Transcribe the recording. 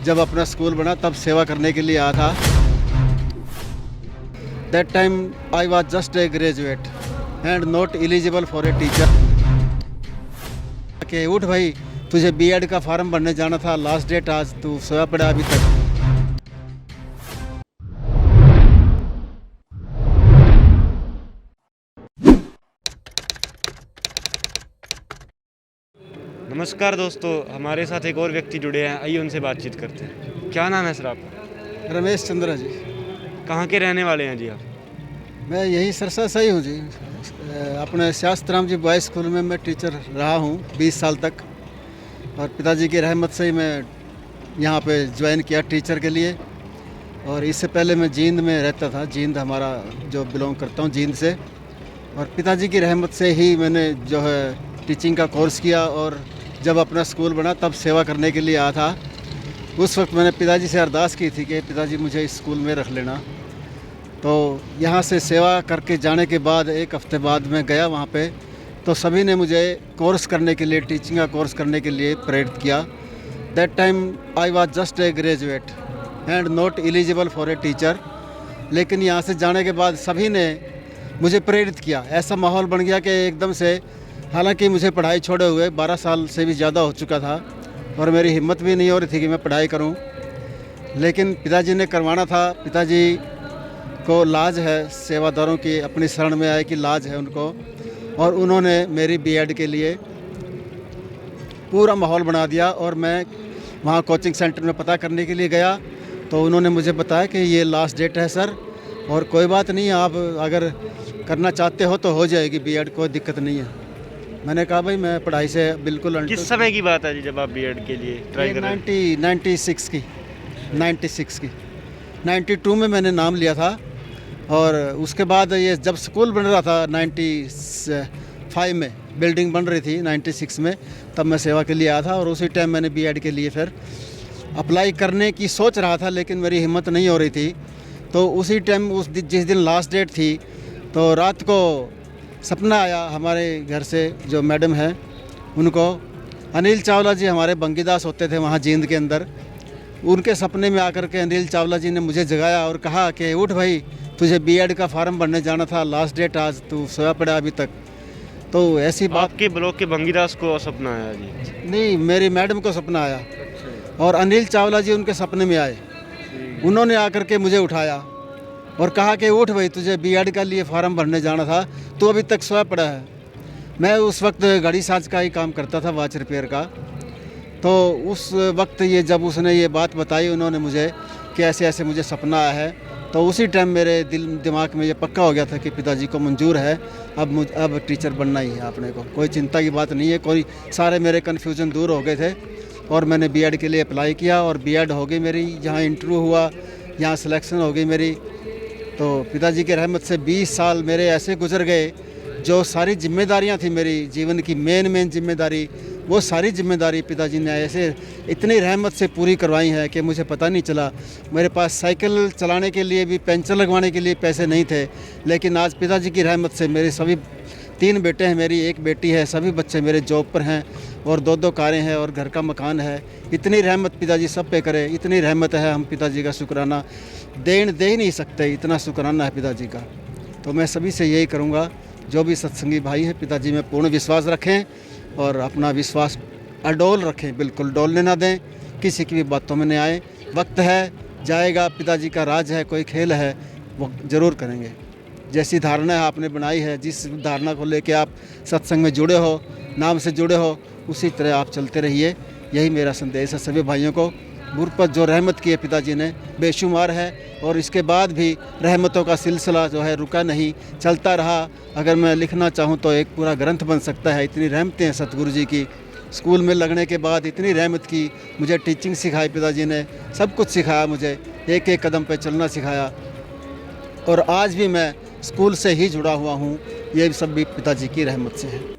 जब अपना स्कूल बना तब सेवा करने के लिए आया था। That time I was just a graduate and not eligible for a teacher. कि उठ भाई, तुझे बीएड का फॉर्म भरने जाना था, लास्ट डेट आज, तू सोया पड़ा अभी तक। नमस्कार दोस्तों, हमारे साथ एक और व्यक्ति जुड़े हैं, आइए उनसे बातचीत करते हैं। क्या नाम है सर आपका? रमेश चंद्रा जी। कहाँ के रहने वाले हैं जी आप? मैं यही सरसा से ही हूँ जी। अपने शास्त्राम जी बॉयज़ स्कूल में मैं टीचर रहा हूँ 20 साल तक, और पिताजी की रहमत से ही मैं यहाँ पे ज्वाइन किया टीचर के लिए। और इससे पहले मैं जींद में रहता था, जींद हमारा जो बिलोंग करता हूँ जींद से, और पिताजी की रहमत से ही मैंने जो है टीचिंग का कोर्स किया। और जब अपना स्कूल बना तब सेवा करने के लिए आया था। उस वक्त मैंने पिताजी से अरदास की थी कि पिताजी मुझे इस स्कूल में रख लेना। तो यहाँ से सेवा करके जाने के बाद एक हफ्ते बाद मैं गया वहाँ पे, तो सभी ने मुझे कोर्स करने के लिए, टीचिंग का कोर्स करने के लिए प्रेरित किया। That time I was just a graduate and not eligible for a teacher. लेकिन यहाँ से जाने के बाद सभी ने मुझे प्रेरित किया। ऐसा माहौल बन गया कि एकदम से, हालांकि मुझे पढ़ाई छोड़े हुए 12 साल से भी ज़्यादा हो चुका था और मेरी हिम्मत भी नहीं हो रही थी कि मैं पढ़ाई करूं, लेकिन पिताजी ने करवाना था। पिताजी को लाज है सेवादारों की, अपनी शरण में आए कि लाज है उनको, और उन्होंने मेरी बीएड के लिए पूरा माहौल बना दिया। और मैं वहाँ कोचिंग सेंटर में पता करने के लिए गया तो उन्होंने मुझे बताया कि ये लास्ट डेट है सर, और कोई बात नहीं, आप अगर करना चाहते हो तो हो जाएगी बीएड, कोई दिक्कत नहीं है। मैंने कहा भाई मैं पढ़ाई से बिल्कुल किस समय की बात है जी जब आप बीएड के लिए ट्राई कर रहे थे? 96 की 92 में मैंने नाम लिया था। और उसके बाद ये जब स्कूल बन रहा था 95 में, बिल्डिंग बन रही थी 96 में, तब मैं सेवा के लिए आया था। और उसी टाइम मैंने बीएड के लिए फिर अप्लाई करने की सोच रहा था, लेकिन मेरी हिम्मत नहीं हो रही थी। तो उसी टाइम जिस दिन लास्ट डेट थी, तो रात को सपना आया हमारे घर से, जो मैडम हैं उनको, अनिल चावला जी हमारे बंगीदास होते थे वहाँ जींद के अंदर, उनके सपने में आकर के अनिल चावला जी ने मुझे जगाया और कहा कि उठ भाई, तुझे बीएड का फॉर्म भरने जाना था, लास्ट डेट आज, तू सोया पड़ा अभी तक। तो ऐसी बात। आपके ब्लॉक के बंगीदास को सपना आया जी? नहीं, मेरी मैडम को सपना आया और अनिल चावला जी उनके सपने में आए। उन्होंने आकर के मुझे उठाया और कहा कि उठ भाई, तुझे बीएड का लिए फॉर्म भरने जाना था, तो अभी तक सोया पड़ा है। मैं उस वक्त घड़ी साज का ही काम करता था, वॉच रिपेयर का। तो उस वक्त जब उसने ये बात बताई उन्होंने मुझे कि ऐसे ऐसे मुझे सपना आया है, तो उसी टाइम मेरे दिमाग में ये पक्का हो गया था कि पिताजी को मंजूर है, अब टीचर बनना ही है अपने को, कोई चिंता की बात नहीं है। कोई सारे मेरे कन्फ्यूज़न दूर हो गए थे और मैंने बीएड के लिए अप्लाई किया और बीएड हो गई मेरी। यहाँ इंटरव्यू हुआ, यहाँ सिलेक्शन हो गई मेरी। तो पिताजी की रहमत से 20 साल मेरे ऐसे गुजर गए, जो सारी जिम्मेदारियां थी मेरी जीवन की, मेन जिम्मेदारी, वो सारी जिम्मेदारी पिताजी ने ऐसे इतनी रहमत से पूरी करवाई है कि मुझे पता नहीं चला। मेरे पास साइकिल चलाने के लिए भी, पंचर लगवाने के लिए पैसे नहीं थे, लेकिन आज पिताजी की रहमत से मेरे सभी 3 बेटे हैं, मेरी 1 बेटी है, सभी बच्चे मेरे जॉब पर हैं और 2-2 कारें हैं और घर का मकान है। इतनी रहमत पिताजी सब पे करे, इतनी रहमत है, हम पिताजी का शुक्राना दे ही नहीं सकते, इतना शुक्राना है पिताजी का। तो मैं सभी से यही करूँगा, जो भी सत्संगी भाई हैं, पिताजी में पूर्ण विश्वास रखें और अपना विश्वास अडोल रखें, बिल्कुल डोलने ना दें, किसी की भी बातों में नहीं आए। वक्त है, जाएगा, पिताजी का राज है, कोई खेल है, वो ज़रूर करेंगे। जैसी धारणा आपने बनाई है, जिस धारणा को लेके आप सत्संग में जुड़े हो, नाम से जुड़े हो, उसी तरह आप चलते रहिए। यही मेरा संदेश है सभी भाइयों को। मुझ पर जो रहमत की है पिताजी ने, बेशुमार है, और इसके बाद भी रहमतों का सिलसिला जो है रुका नहीं, चलता रहा। अगर मैं लिखना चाहूँ तो एक पूरा ग्रंथ बन सकता है, इतनी रहमतें हैं सतगुरु जी की। स्कूल में लगने के बाद इतनी रहमत की, मुझे टीचिंग सिखाई पिताजी ने, सब कुछ सिखाया मुझे, एक एक कदम पे चलना सिखाया। और आज भी मैं स्कूल से ही जुड़ा हुआ हूँ, ये सब भी पिताजी की रहमत से है।